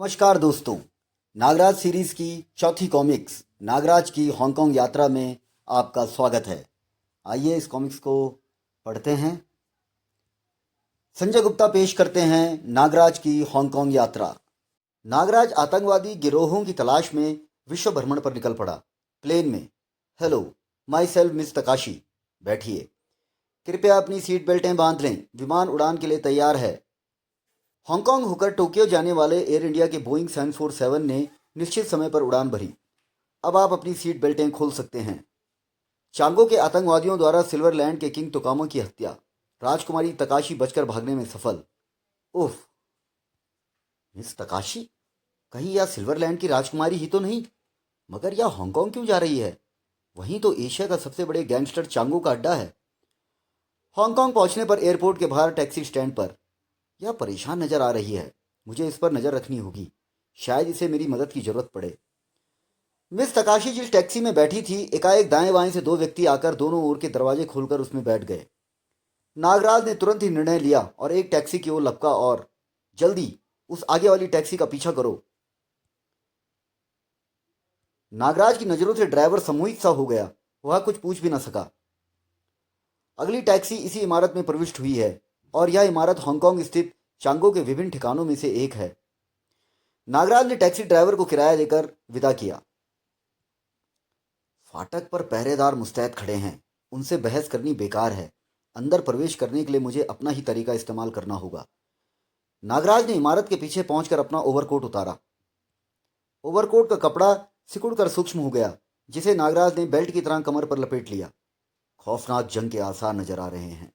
नमस्कार दोस्तों। नागराज सीरीज की चौथी कॉमिक्स नागराज की हांगकांग यात्रा में आपका स्वागत है। आइए इस कॉमिक्स को पढ़ते हैं। संजय गुप्ता पेश करते हैं नागराज की हांगकांग यात्रा। नागराज आतंकवादी गिरोहों की तलाश में विश्व भ्रमण पर निकल पड़ा। प्लेन में। Hello, my self miss Takeshi. बैठिए। कृपया अपनी सीट बेल्टें बांध लें, विमान उड़ान के लिए तैयार है। हांगकांग होकर टोक्यो जाने वाले एयर इंडिया के बोइंग 747 ने निश्चित समय पर उड़ान भरी। अब आप अपनी सीट बेल्टें खोल सकते हैं। चांगो के आतंकवादियों द्वारा सिल्वरलैंड के किंग तोकामो की हत्या। राजकुमारी तकाशी बचकर भागने में सफल। उफ, मिस तकाशी? कहीं यह सिल्वरलैंड की राजकुमारी ही तो नहीं? मगर यह हांगकांग क्यों जा रही है? वहीं तो एशिया का सबसे बड़े गैंगस्टर चांगो का अड्डा है। हांगकांग पहुंचने पर एयरपोर्ट के बाहर टैक्सी स्टैंड पर यह परेशान नजर आ रही है। मुझे इस पर नजर रखनी होगी। शायद इसे मेरी मदद की जरूरत पड़े। मिस तकाशी जिस टैक्सी में बैठी थी, एकाएक दाएं बाएं से दो व्यक्ति आकर दोनों ओर के दरवाजे खोलकर उसमें बैठ गए। नागराज ने तुरंत ही निर्णय लिया और एक टैक्सी की ओर लपका और जल्दी उस आगे वाली टैक्सी का पीछा करो। नागराज की नजरों से ड्राइवर सम्मोहित सा हो गया। वह कुछ पूछ भी न सका। अगली टैक्सी इसी इमारत में प्रविष्ट हुई है और यह इमारत हांगकांग स्थित चांगो के विभिन्न ठिकानों में से एक है। नागराज ने टैक्सी ड्राइवर को किराया देकर विदा किया। फाटक पर पहरेदार मुस्तैद खड़े हैं। उनसे बहस करनी बेकार है। अंदर प्रवेश करने के लिए मुझे अपना ही तरीका इस्तेमाल करना होगा। नागराज ने इमारत के पीछे पहुंचकर अपना ओवरकोट उतारा। ओवरकोट का कपड़ा सिकुड़कर सूक्ष्म हो गया, जिसे नागराज ने बेल्ट की तरह कमर पर लपेट लिया। खौफनाक जंग के आसार नजर आ रहे हैं।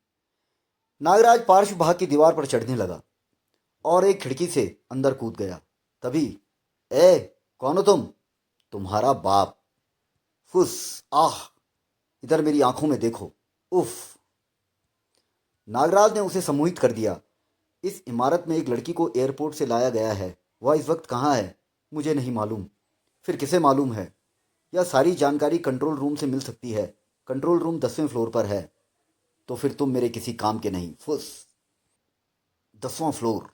नागराज पार्श्व भाग की दीवार पर चढ़ने लगा और एक खिड़की से अंदर कूद गया। तभी, ए, कौन हो तुम? तुम्हारा बाप। फुस। आह, इधर मेरी आंखों में देखो। उफ। नागराज ने उसे सम्मोहित कर दिया। इस इमारत में एक लड़की को एयरपोर्ट से लाया गया है। वह इस वक्त कहाँ है मुझे नहीं मालूम। फिर किसे मालूम है? यह सारी जानकारी कंट्रोल रूम से मिल सकती है। कंट्रोल रूम 10वें फ्लोर पर है। तो फिर तुम मेरे किसी काम के नहीं। फुस। 10वां फ्लोर।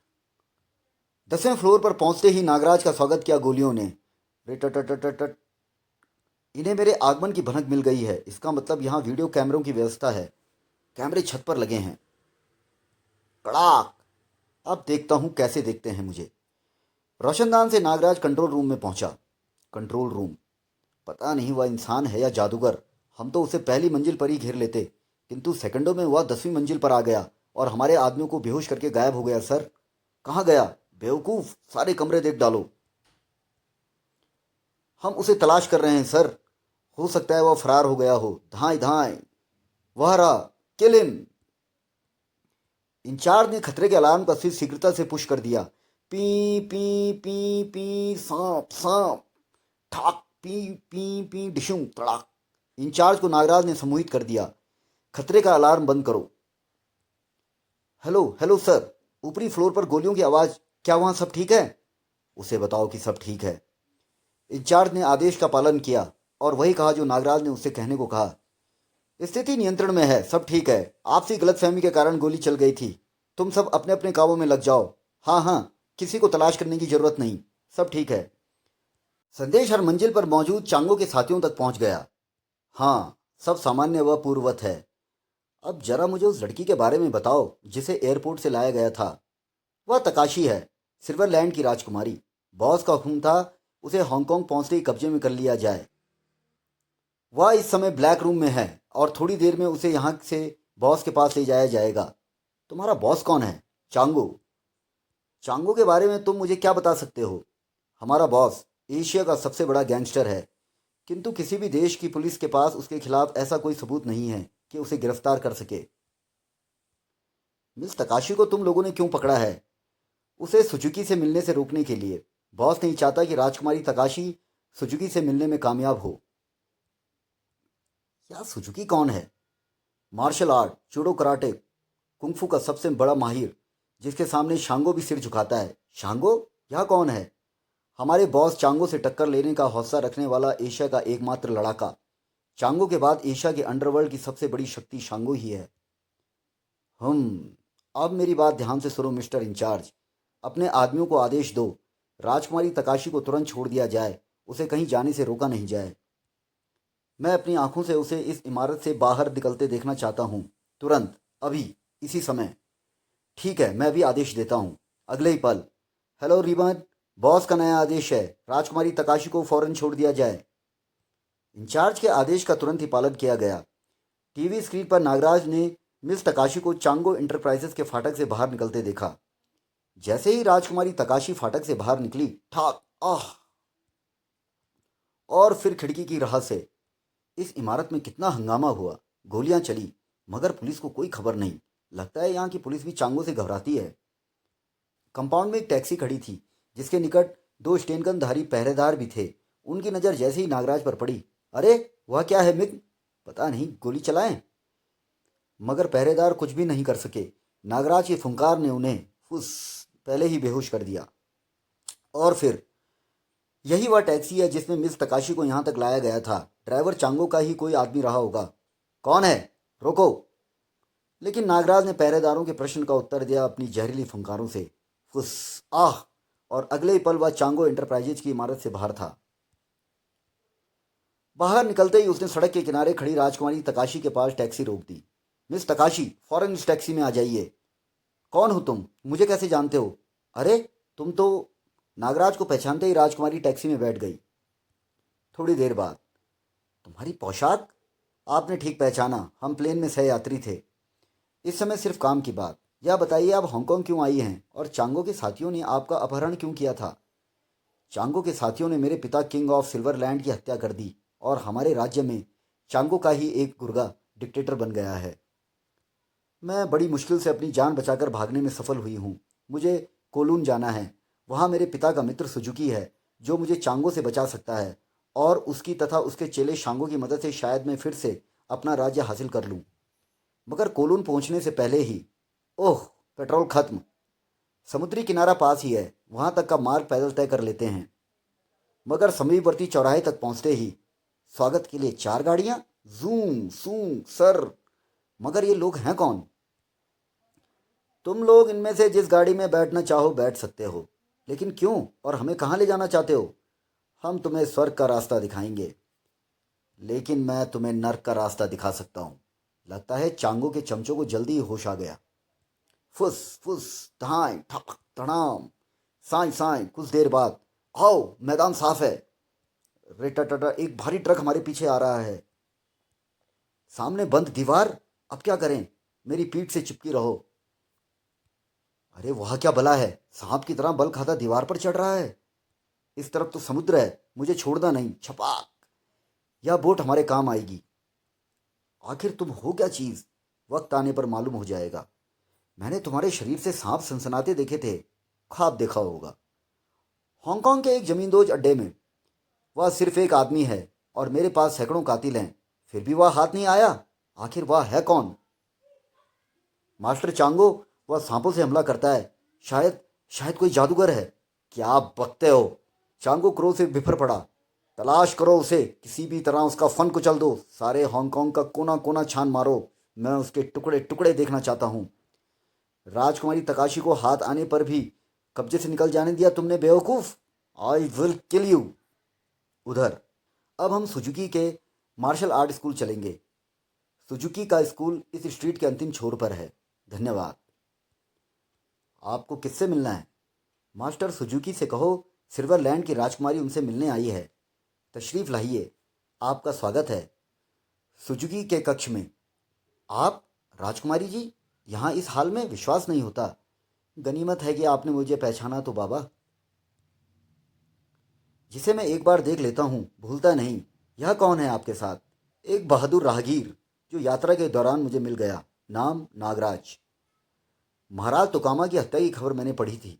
10वें फ्लोर पर पहुंचते ही नागराज का स्वागत किया गोलियों ने। रिटटटटटट। इन्हें मेरे आगमन की भनक मिल गई है। इसका मतलब यहाँ वीडियो कैमरों की व्यवस्था है। कैमरे छत पर लगे हैं। कड़ाक। अब देखता हूँ कैसे देखते हैं मुझे। रोशनदान से नागराज कंट्रोल रूम में पहुंचा। Control room. पता नहीं वह इंसान है या जादूगर। हम तो उसे पहली मंजिल पर ही घेर लेते, किंतु सेकंडों में वह 10वीं मंजिल पर आ गया और हमारे आदमियों को बेहोश करके गायब हो गया। सर, कहाँ गया? बेवकूफ, सारे कमरे देख डालो। हम उसे तलाश कर रहे हैं सर। हो सकता है वह फरार हो गया हो। धाएं धाएं। वह रहा। Kill him. इंचार्ज ने खतरे के अलार्म का स्विच शीघ्रता से पुश कर दिया। पी पी पी पी, सांप सांप। ठाक। पी पी पी, डिशुम तड़ाक। इंचार्ज को नागराज ने सम्मोहित कर दिया। खतरे का अलार्म बंद करो। हेलो हेलो सर, ऊपरी फ्लोर पर गोलियों की आवाज। क्या वहां सब ठीक है? उसे बताओ कि सब ठीक है। इंचार्ज ने आदेश का पालन किया और वही कहा जो नागराज ने उससे कहने को कहा। स्थिति नियंत्रण में है, सब ठीक है। आपसी गलतफहमी के कारण गोली चल गई थी। तुम सब अपने अपने कामों में लग जाओ। हाँ हाँ, किसी को तलाश करने की जरूरत नहीं। सब ठीक है। संदेश हर मंजिल पर मौजूद चांगो के साथियों तक पहुंच गया। हाँ, सब सामान्य व पूर्ववत है। अब जरा मुझे उस लड़की के बारे में बताओ जिसे एयरपोर्ट से लाया गया था। वह तकाशी है, सिल्वरलैंड की राजकुमारी। बॉस का हुक्म था उसे हांगकांग पहुंचते ही कब्जे में कर लिया जाए। वह इस समय ब्लैक रूम में है और थोड़ी देर में उसे यहाँ से बॉस के पास ले जाया जाएगा। तुम्हारा बॉस कौन है? चांगो। चांगो के बारे में तुम मुझे क्या बता सकते हो? हमारा बॉस एशिया का सबसे बड़ा गैंगस्टर है, किंतु किसी भी देश की पुलिस के पास उसके खिलाफ ऐसा कोई सबूत नहीं है कि उसे गिरफ्तार कर सके। मिस तकाशी को तुम लोगों ने क्यों पकड़ा है? उसे सुजुकी से मिलने से रोकने के लिए। बॉस नहीं चाहता कि राजकुमारी तकाशी सुजुकी से मिलने में कामयाब हो। क्या सुजुकी कौन है? Martial art, judo, karate, kung fu का सबसे बड़ा माहिर, जिसके सामने शांगो भी सिर झुकाता है। शांगो? यह कौन है? हमारे बॉस चांगो से टक्कर लेने का हौसला रखने वाला एशिया का एकमात्र लड़ाका। चांगो के बाद एशिया के अंडरवर्ल्ड की सबसे बड़ी शक्ति शांगो ही है। अब मेरी बात ध्यान से सुनो मिस्टर इंचार्ज। अपने आदमियों को आदेश दो राजकुमारी तकाशी को तुरंत छोड़ दिया जाए, उसे कहीं जाने से रोका नहीं जाए। मैं अपनी आंखों से उसे इस इमारत से बाहर निकलते देखना चाहता हूँ, तुरंत, अभी, इसी समय। ठीक है, मैं अभी आदेश देता हूँ। अगले ही पल, हेलो रिबन, बॉस का नया आदेश है, राजकुमारी तकाशी को फौरन छोड़ दिया जाए। इंचार्ज के आदेश का तुरंत ही पालन किया गया। टीवी स्क्रीन पर नागराज ने मिस तकाशी को चांगो इंटरप्राइजेस के फाटक से बाहर निकलते देखा। जैसे ही राजकुमारी तकाशी फाटक से बाहर निकली, ठाक, आह! और फिर खिड़की की राह से। इस इमारत में कितना हंगामा हुआ, गोलियां चली, मगर पुलिस को कोई खबर नहीं। लगता है यहाँ की पुलिस भी चांगो से घबराती है। कंपाउंड में एक टैक्सी खड़ी थी, जिसके निकट दो स्टेनगनधारी पहरेदार भी थे। उनकी नज़र जैसे ही नागराज पर पड़ी, अरे वह क्या है मिग, पता नहीं, गोली चलाएं। मगर पहरेदार कुछ भी नहीं कर सके। नागराज की फुंकार ने उन्हें फुस पहले ही बेहोश कर दिया। और फिर यही वह टैक्सी है जिसमें मिस तकाशी को यहाँ तक लाया गया था। ड्राइवर चांगो का ही कोई आदमी रहा होगा। कौन है, रोको। लेकिन नागराज ने पहरेदारों के प्रश्न का उत्तर दिया अपनी जहरीली फुंकारों से। फुस, आह! और अगले ही पल वह चांगो इंटरप्राइजेज की इमारत से बाहर था। बाहर निकलते ही उसने सड़क के किनारे खड़ी राजकुमारी तकाशी के पास टैक्सी रोक दी। मिस तकाशी, फौरन इस टैक्सी में आ जाइए। कौन हो तुम, मुझे कैसे जानते हो? अरे तुम तो। नागराज को पहचानते ही राजकुमारी टैक्सी में बैठ गई। थोड़ी देर बाद, तुम्हारी पोशाक, आपने ठीक पहचाना, हम प्लेन में सह यात्री थे। इस समय सिर्फ काम की बात। यह बताइए आप हांगकांग क्यों आई हैं और चांगो के साथियों ने आपका अपहरण क्यों किया था? चांगो के साथियों ने मेरे पिता किंग ऑफ सिल्वरलैंड की हत्या कर दी और हमारे राज्य में चांगो का ही एक गुर्गा डिक्टेटर बन गया है। मैं बड़ी मुश्किल से अपनी जान बचाकर भागने में सफल हुई हूँ। मुझे कोलून जाना है। वहाँ मेरे पिता का मित्र सुजुकी है, जो मुझे चांगो से बचा सकता है, और उसकी तथा उसके चेले शांगो की मदद से शायद मैं फिर से अपना राज्य हासिल कर लूँ। मगर कोलून पहुँचने से पहले ही, ओह, पेट्रोल खत्म। समुद्री किनारा पास ही है, वहाँ तक का मार्ग पैदल तय कर लेते हैं। मगर समीपवर्ती चौराहे तक पहुँचते ही, स्वागत के लिए 4 गाड़ियाँ, जूम सूम सर। मगर ये लोग हैं कौन? तुम लोग इनमें से जिस गाड़ी में बैठना चाहो बैठ सकते हो, लेकिन क्यों और हमें कहाँ ले जाना चाहते हो? हम तुम्हें स्वर्ग का रास्ता दिखाएंगे। लेकिन मैं तुम्हें नर्क का रास्ता दिखा सकता हूँ। लगता है चांगो के चमचों को जल्दी ही होश आ गया। फुस फुस, धाय ठक तड़ाम, साई साई। कुछ देर बाद, आओ मैदान साफ है। रेटाटाटा, एक भारी ट्रक हमारे पीछे आ रहा है। सामने बंद दीवार, अब क्या करें? मेरी पीठ से चिपकी रहो। अरे वह क्या बला है, सांप की तरह बल खाता दीवार पर चढ़ रहा है। इस तरफ तो समुद्र है, मुझे छोड़ना नहीं। छपाक, यह बोट हमारे काम आएगी। आखिर तुम हो क्या चीज? वक्त आने पर मालूम हो जाएगा। मैंने तुम्हारे शरीर से सांप सनसनाते देखे थे, ख्वाब देखा होगा। हांगकांग के एक जमींदोज अड्डे में। वह सिर्फ एक आदमी है और मेरे पास सैकड़ों कातिल हैं, फिर भी वह हाथ नहीं आया। आखिर वह है कौन? मास्टर चांगो। वह सांपों से हमला करता है। शायद शायद कोई जादूगर है। क्या आप बकते हो? चांगो क्रोध से बिफर पड़ा। तलाश करो उसे, किसी भी तरह उसका फन कुचल दो। सारे हांगकांग का कोना कोना छान मारो। मैं उसके टुकड़े टुकड़े देखना चाहता हूँ। राजकुमारी तकाशी को हाथ आने पर भी कब्जे से निकल जाने दिया तुमने, बेवकूफ़। I will kill you. उधर, अब हम सुजुकी के मार्शल आर्ट स्कूल चलेंगे। सुजुकी का स्कूल इस स्ट्रीट के अंतिम छोर पर है। धन्यवाद। आपको किससे मिलना है? मास्टर सुजुकी से कहो सिल्वरलैंड की राजकुमारी उनसे मिलने आई है। तशरीफ़ लाइए, आपका स्वागत है सुजुकी के कक्ष में। आप, राजकुमारी जी, यहाँ इस हाल में? विश्वास नहीं होता। गनीमत है कि आपने मुझे पहचाना तो बाबा। जिसे मैं एक बार देख लेता हूँ भूलता नहीं। यह कौन है आपके साथ? एक बहादुर राहगीर जो यात्रा के दौरान मुझे मिल गया। नाम नागराज। महाराज तोकामा की हत्या की खबर मैंने पढ़ी थी,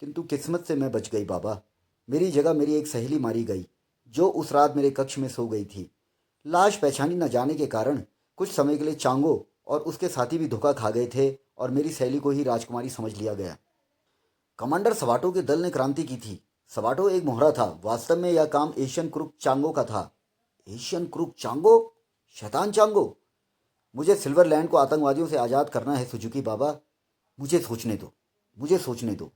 किंतु किस्मत से मैं बच गई बाबा। मेरी जगह मेरी एक सहेली मारी गई, जो उस रात मेरे कक्ष में सो गई थी। लाश पहचानी न जाने के कारण कुछ समय के लिए चांगो और उसके साथी भी धोखा खा गए थे और मेरी सहेली को ही राजकुमारी समझ लिया गया। कमांडर सवाटो के दल ने क्रांति की थी। सवाटो एक मोहरा था, वास्तव में यह काम एशियन क्रूक चांगो का था। Asian crook Chango? शैतान चांगो? मुझे सिल्वरलैंड को आतंकवादियों से आज़ाद करना है सुजुकी बाबा। मुझे सोचने दो, मुझे सोचने दो।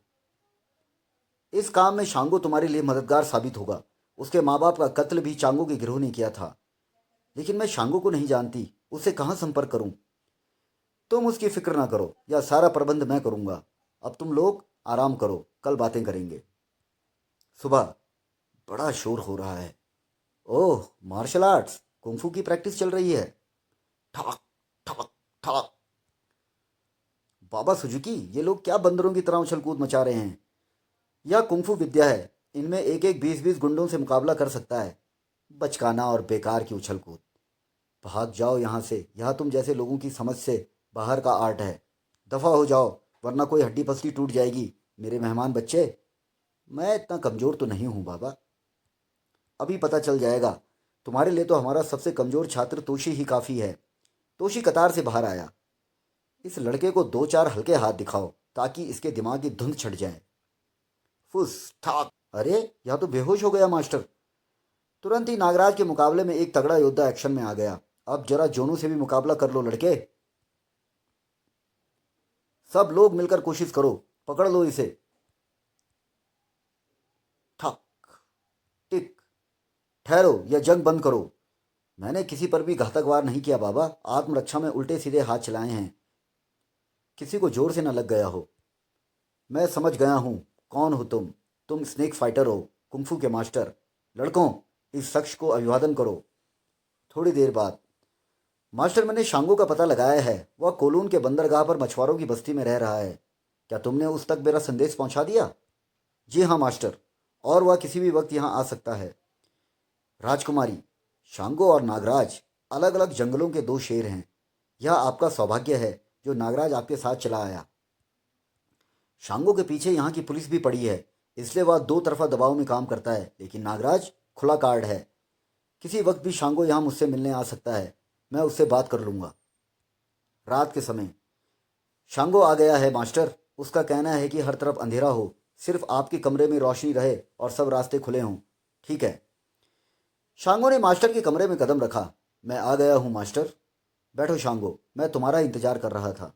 इस काम में शांगो तुम्हारे लिए मददगार साबित होगा। उसके माँ बाप का कत्ल भी चांगो के गिरोह ने किया था। लेकिन मैं शांगो को नहीं जानती, उससे कहाँ संपर्क करूं? तुम उसकी फिक्र ना करो, यह सारा प्रबंध मैं करूंगा। अब तुम लोग आराम करो, कल बातें करेंगे। सुबह। बड़ा शोर हो रहा है। ओह, मार्शल आर्ट्स, कुंफू की प्रैक्टिस चल रही है। ठक ठक ठक। बाबा सुजुकी, ये लोग क्या बंदरों की तरह उछल कूद मचा रहे हैं? यह कुंफू विद्या है, इनमें एक एक 20-20 गुंडों से मुकाबला कर सकता है। बचकाना और बेकार की उछल कूद। भाग जाओ यहाँ से, यह तुम जैसे लोगों की समझ से बाहर का आर्ट है। दफा हो जाओ, वरना कोई हड्डी पसली टूट जाएगी। मेरे मेहमान बच्चे, मैं इतना कमज़ोर तो नहीं हूँ बाबा। अभी पता चल जाएगा। तुम्हारे लिए तो हमारा सबसे कमज़ोर छात्र तोशी ही काफ़ी है। तोशी कतार से बाहर आया। इस लड़के को 2-4 हल्के हाथ दिखाओ ताकि इसके दिमाग की धुंध छट जाए। फुस ठाक। अरे, यह तो बेहोश हो गया मास्टर। तुरंत ही नागराज के मुकाबले में एक तगड़ा योद्धा एक्शन में आ गया। अब जरा जोनू से भी मुकाबला कर लो लड़के। सब लोग मिलकर कोशिश करो, पकड़ लो इसे। ठक टिक। ठहरो, यह जंग बंद करो। मैंने किसी पर भी घातक वार नहीं किया बाबा, आत्मरक्षा में उल्टे सीधे हाथ चलाए हैं। किसी को जोर से न लग गया हो। मैं समझ गया हूँ। कौन हो तुम? तुम स्नेक फाइटर हो, कुंफू के मास्टर। लड़कों, इस शख्स को अभिवादन करो। थोड़ी देर बाद, मास्टर, मैंने शांगो का पता लगाया है। वह कोलून के बंदरगाह पर मछुआरों की बस्ती में रह रहा है। क्या तुमने उस तक मेरा संदेश पहुंचा दिया? जी हाँ मास्टर, और वह किसी भी वक्त यहाँ आ सकता है। राजकुमारी, शांगो और नागराज अलग अलग जंगलों के दो शेर हैं। यह आपका सौभाग्य है जो नागराज आपके साथ चला आया। शांगो के पीछे यहाँ की पुलिस भी पड़ी है, इसलिए वह दो तरफा दबाव में काम करता है। लेकिन नागराज खुला कार्ड है। किसी वक्त भी शांगो यहाँ मुझसे मिलने आ सकता है। मैं उससे बात कर लूँगा। रात के समय, शांगो आ गया है मास्टर। उसका कहना है कि हर तरफ अंधेरा हो, सिर्फ आपके कमरे में रोशनी रहे और सब रास्ते खुले हों। ठीक है। शांगो ने मास्टर के कमरे में कदम रखा। मैं आ गया हूँ मास्टर। बैठो शांगो, मैं तुम्हारा इंतजार कर रहा था।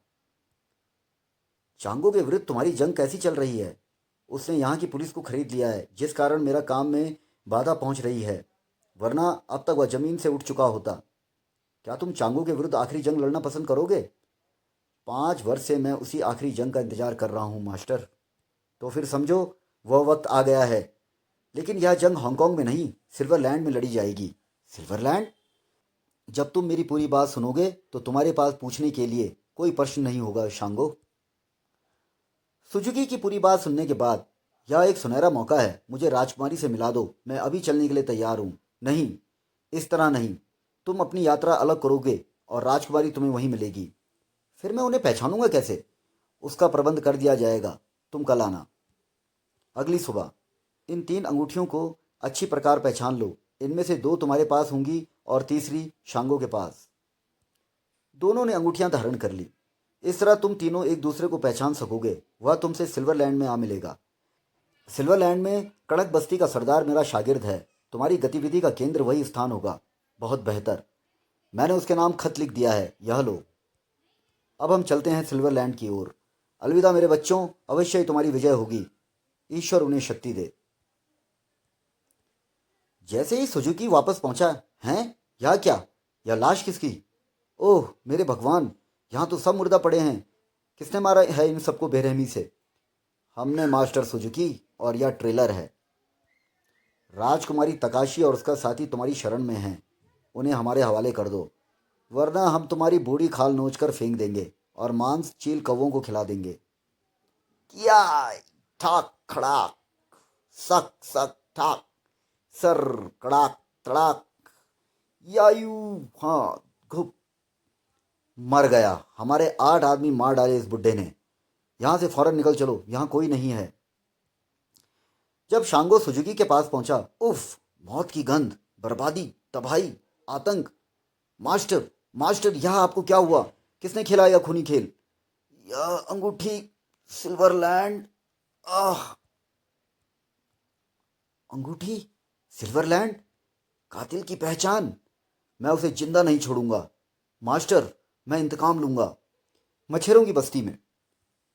शांगो के विरुद्ध तुम्हारी जंग कैसी चल रही है? उसने यहाँ की पुलिस को खरीद लिया है, जिस कारण मेरा काम में बाधा पहुँच रही है, वरना अब तक वह जमीन से उठ चुका होता। क्या तुम चांगो के विरुद्ध आखिरी जंग लड़ना पसंद करोगे? 5 वर्ष से मैं उसी आखिरी जंग का इंतजार कर रहा हूँ मास्टर। तो फिर समझो, वह वक्त आ गया है। लेकिन यह जंग हांगकांग में नहीं, सिल्वरलैंड में लड़ी जाएगी। सिल्वरलैंड? जब तुम मेरी पूरी बात सुनोगे तो तुम्हारे पास पूछने के लिए कोई प्रश्न नहीं होगा शांगो। सुजुकी की पूरी बात सुनने के बाद, यह एक सुनहरा मौका है, मुझे राजकुमारी से मिला दो, मैं अभी चलने के लिए तैयार हूँ। नहीं, इस तरह नहीं। तुम अपनी यात्रा अलग करोगे और राजकुमारी तुम्हें वहीं मिलेगी। फिर मैं उन्हें पहचानूंगा कैसे? उसका प्रबंध कर दिया जाएगा, तुम कल आना। अगली सुबह, इन 3 अंगूठियों को अच्छी प्रकार पहचान लो। इनमें से 2 तुम्हारे पास होंगी और तीसरी शांगो के पास। दोनों ने अंगूठियां धारण कर ली। इस तरह तुम तीनों एक दूसरे को पहचान सकोगे। वह तुमसे सिल्वरलैंड में आ मिलेगा। सिल्वरलैंड में कड़क बस्ती का सरदार मेरा शागिर्द है। तुम्हारी गतिविधि का केंद्र वही स्थान होगा। बहुत बेहतर। मैंने उसके नाम खत लिख दिया है, यह लो। अब हम चलते हैं सिल्वरलैंड की ओर। अलविदा मेरे बच्चों, अवश्य ही तुम्हारी विजय होगी। ईश्वर उन्हें शक्ति दे। जैसे ही सुजुकी वापस पहुंचा, हैं, यह क्या? यह लाश किसकी? ओह मेरे भगवान, यहाँ तो सब मुर्दा पड़े हैं। किसने मारा है इन सबको बेरहमी से? हमने मास्टर सुजुकी, और यह ट्रेलर है। राजकुमारी तकाशी और उसका साथी तुम्हारी शरण में हैं। उन्हें हमारे हवाले कर दो, वरना हम तुम्हारी बूढ़ी खाल नोच कर फेंक देंगे और मांस चील कौवों को खिला देंगे। क्या? ठाक खड़ाक, सक सक ठाक, सर कड़ाक तड़ाक, यायु, हाँ, घुप। मर गया। हमारे 8 आदमी मार डाले इस बुड्ढे ने। यहाँ से फौरन निकल चलो, यहाँ कोई नहीं है। जब शांगो सुजुकी के पास पहुंचा, उफ, मौत की गंध, बर्बादी, तबाही, आतंक। मास्टर, मास्टर, यह आपको क्या हुआ? किसने खेला यह खूनी खेल? यह अंगूठी सिल्वरलैंड। आह! अंगूठी सिल्वरलैंड, कातिल की पहचान। मैं उसे जिंदा नहीं छोड़ूंगा। मास्टर, मैं इंतकाम लूंगा। मछेरों की बस्ती में।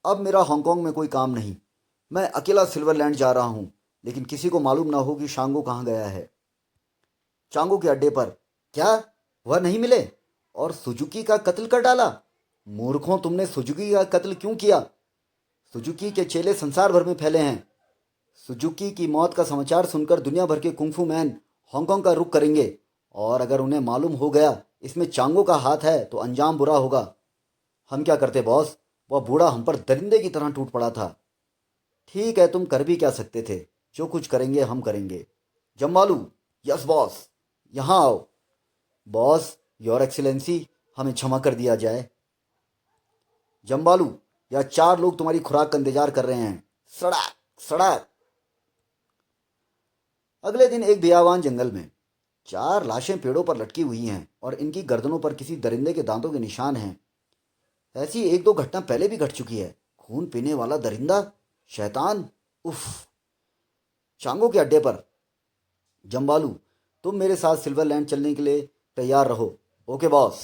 अब मेरा हांगकांग में कोई काम नहीं। मैं अकेला सिल्वरलैंड जा रहा हूँ, लेकिन किसी को मालूम ना हो कि शांगो कहाँ गया है। चांगो के अड्डे पर। क्या? वह नहीं मिले और सुजुकी का कत्ल कर डाला? मूर्खों, तुमने सुजुकी का कत्ल क्यों किया? सुजुकी के चेले संसार भर में फैले हैं। सुजुकी की मौत का समाचार सुनकर दुनिया भर के कुंफू मैन हांगकांग का रुख करेंगे, और अगर उन्हें मालूम हो गया इसमें चांगो का हाथ है तो अंजाम बुरा होगा। हम क्या करते बॉस? वह बूढ़ा हम पर दरिंदे की तरह टूट पड़ा था। ठीक है, तुम कर भी क्या सकते थे? जो कुछ करेंगे हम करेंगे। जम्बालू। Yes boss. यहाँ आओ। बॉस, योर एक्सीलेंसी, हमें क्षमा कर दिया जाए। जम्बालू, यह 4 लोग तुम्हारी खुराक का इंतजार कर रहे हैं। सड़क सड़क। अगले दिन एक बियावान जंगल में 4 लाशें पेड़ों पर लटकी हुई हैं और इनकी गर्दनों पर किसी दरिंदे के दांतों के निशान हैं। ऐसी 1-2 घटना पहले भी घट चुकी है। खून पीने वाला दरिंदा, शैतान। उफ। चांगो के अड्डे पर। जम्बालू, तुम मेरे साथ सिल्वरलैंड चलने के लिए तैयार रहो। Okay boss.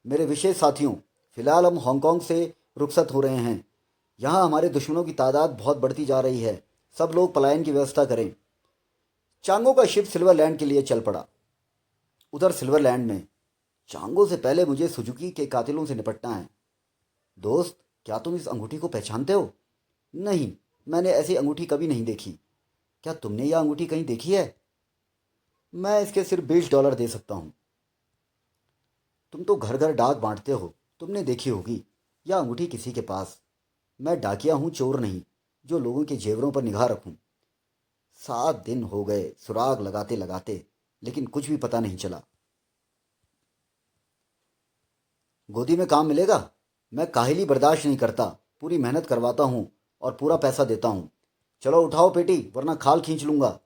मेरे विशेष साथियों, फिलहाल हम हांगकांग से रुखसत हो रहे हैं। यहाँ हमारे दुश्मनों की तादाद बहुत बढ़ती जा रही है। सब लोग पलायन की व्यवस्था करें। चांगो का शिप सिल्वरलैंड के लिए चल पड़ा। उधर सिल्वरलैंड में चांगो से पहले मुझे सुजुकी के कातिलों से निपटना है। दोस्त, क्या तुम इस अंगूठी को पहचानते हो? नहीं, मैंने ऐसी अंगूठी कभी नहीं देखी। क्या तुमने यह अंगूठी कहीं देखी है? मैं इसके सिर्फ $20 दे सकता हूँ। तुम तो घर घर डाक बांटते हो, तुमने देखी होगी यह अंगूठी किसी के पास। मैं डाकिया हूँ, चोर नहीं, जो लोगों के जेवरों पर निगाह रखूं। 7 दिन हो गए सुराग लगाते लगाते, लेकिन कुछ भी पता नहीं चला। गोदी में काम मिलेगा? मैं काहिली बर्दाश्त नहीं करता। पूरी मेहनत करवाता हूँ और पूरा पैसा देता हूँ। चलो उठाओ पेटी, वरना खाल खींच लूँगा।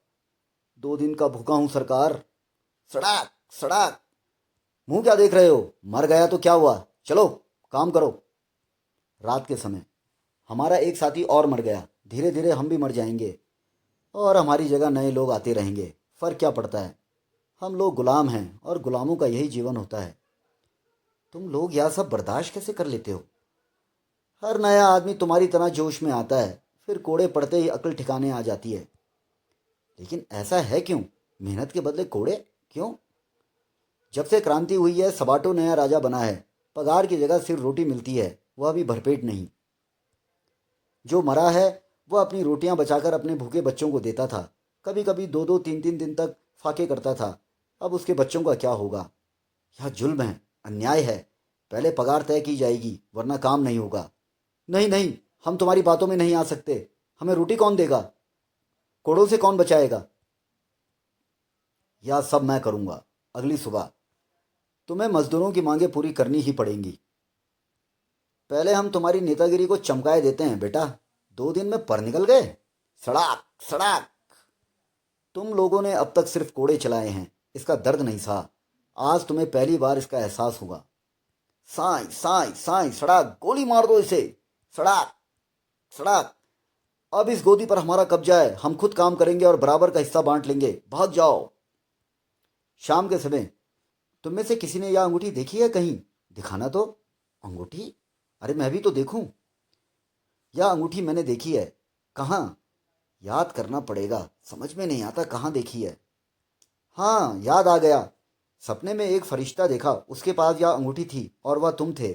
2 दिन का भूखा हूँ सरकार। सड़ाक सड़ाक। मुंह क्या देख रहे हो? मर गया तो क्या हुआ? चलो काम करो। रात के समय हमारा एक साथी और मर गया। धीरे धीरे हम भी मर जाएंगे और हमारी जगह नए लोग आते रहेंगे। फर्क क्या पड़ता है? हम लोग गुलाम हैं और गुलामों का यही जीवन होता है। तुम लोग यह सब बर्दाश्त कैसे कर लेते हो? हर नया आदमी तुम्हारी तरह जोश में आता है, फिर कोड़े पड़ते ही अक्ल ठिकाने आ जाती है। लेकिन ऐसा है क्यों? मेहनत के बदले कोड़े क्यों? जब से क्रांति हुई है सबाटो नया राजा बना है। पगार की जगह सिर्फ रोटी मिलती है, वह भी भरपेट नहीं। जो मरा है वह अपनी रोटियां बचाकर अपने भूखे बच्चों को देता था। कभी कभी 2-2 3-3 दिन तक फाके करता था। अब उसके बच्चों का क्या होगा? यह जुल्म है, अन्याय है। पहले पगार तय की जाएगी, वरना काम नहीं होगा। नहीं नहीं, हम तुम्हारी बातों में नहीं आ सकते। हमें रोटी कौन देगा? कोड़ों से कौन बचाएगा? यह सब मैं करूंगा। अगली सुबह तुम्हें मजदूरों की मांगें पूरी करनी ही पड़ेंगी। पहले हम तुम्हारी नेतागिरी को चमकाए देते हैं बेटा। 2 दिन में पर निकल गए। सड़ाक सड़ाक। तुम लोगों ने अब तक सिर्फ कोड़े चलाए हैं, इसका दर्द नहीं सहा। आज तुम्हें पहली बार इसका एहसास होगा। साई साई साई सड़ाक। गोली मार दो इसे। सड़ाक सड़ाक। अब इस गोदी पर हमारा कब्जा है। हम खुद काम करेंगे और बराबर का हिस्सा बांट लेंगे। भाग जाओ। शाम के समय तुम में से किसी ने यह अंगूठी देखी है कहीं? दिखाना तो। अंगूठी? अरे मैं भी तो देखूं। यह अंगूठी मैंने देखी है। कहाँ? याद करना पड़ेगा, समझ में नहीं आता कहाँ देखी है। हाँ, याद आ गया। सपने में एक फरिश्ता देखा, उसके पास यह अंगूठी थी और वह तुम थे।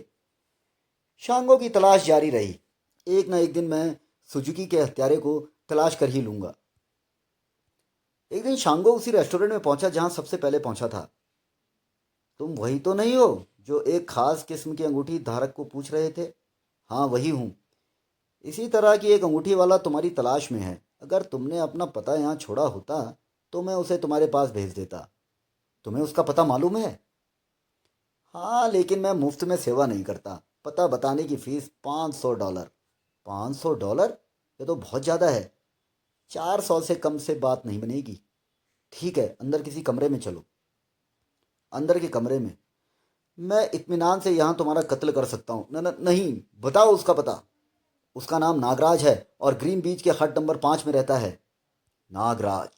शांगो की तलाश जारी रही। एक न एक दिन मैं सुजुकी के हत्यारे को तलाश कर ही लूंगा। एक दिन शांगो उसी रेस्टोरेंट में पहुंचा जहां सबसे पहले पहुंचा था। तुम वही तो नहीं हो जो एक खास किस्म की अंगूठी धारक को पूछ रहे थे? हाँ, वही हूँ। इसी तरह की एक अंगूठी वाला तुम्हारी तलाश में है। अगर तुमने अपना पता यहाँ छोड़ा होता तो मैं उसे तुम्हारे पास भेज देता। तुम्हें उसका पता मालूम है? हाँ, लेकिन मैं मुफ्त में सेवा नहीं करता। पता बताने की फीस $500। $500? ये तो बहुत ज़्यादा है। 400 से कम से बात नहीं बनेगी। ठीक है, अंदर किसी कमरे में चलो। अंदर के कमरे में मैं इत्मीनान से यहाँ तुम्हारा कत्ल कर सकता हूँ। न, न, नहीं, बताओ उसका पता। उसका नाम नागराज है और ग्रीन बीच के हट नंबर 5 में रहता है। नागराज,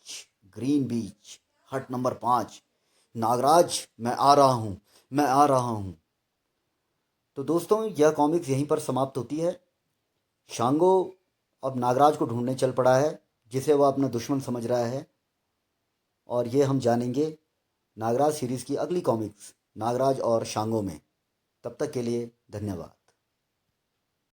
ग्रीन बीच, हट नंबर 5। नागराज, मैं आ रहा हूँ, मैं आ रहा हूँ। तो दोस्तों, यह कॉमिक्स यहीं पर समाप्त होती है। शांगो अब नागराज को ढूंढने चल पड़ा है, जिसे वह अपना दुश्मन समझ रहा है। और ये हम जानेंगे नागराज सीरीज़ की अगली कॉमिक्स नागराज और शांगो में। तब तक के लिए धन्यवाद।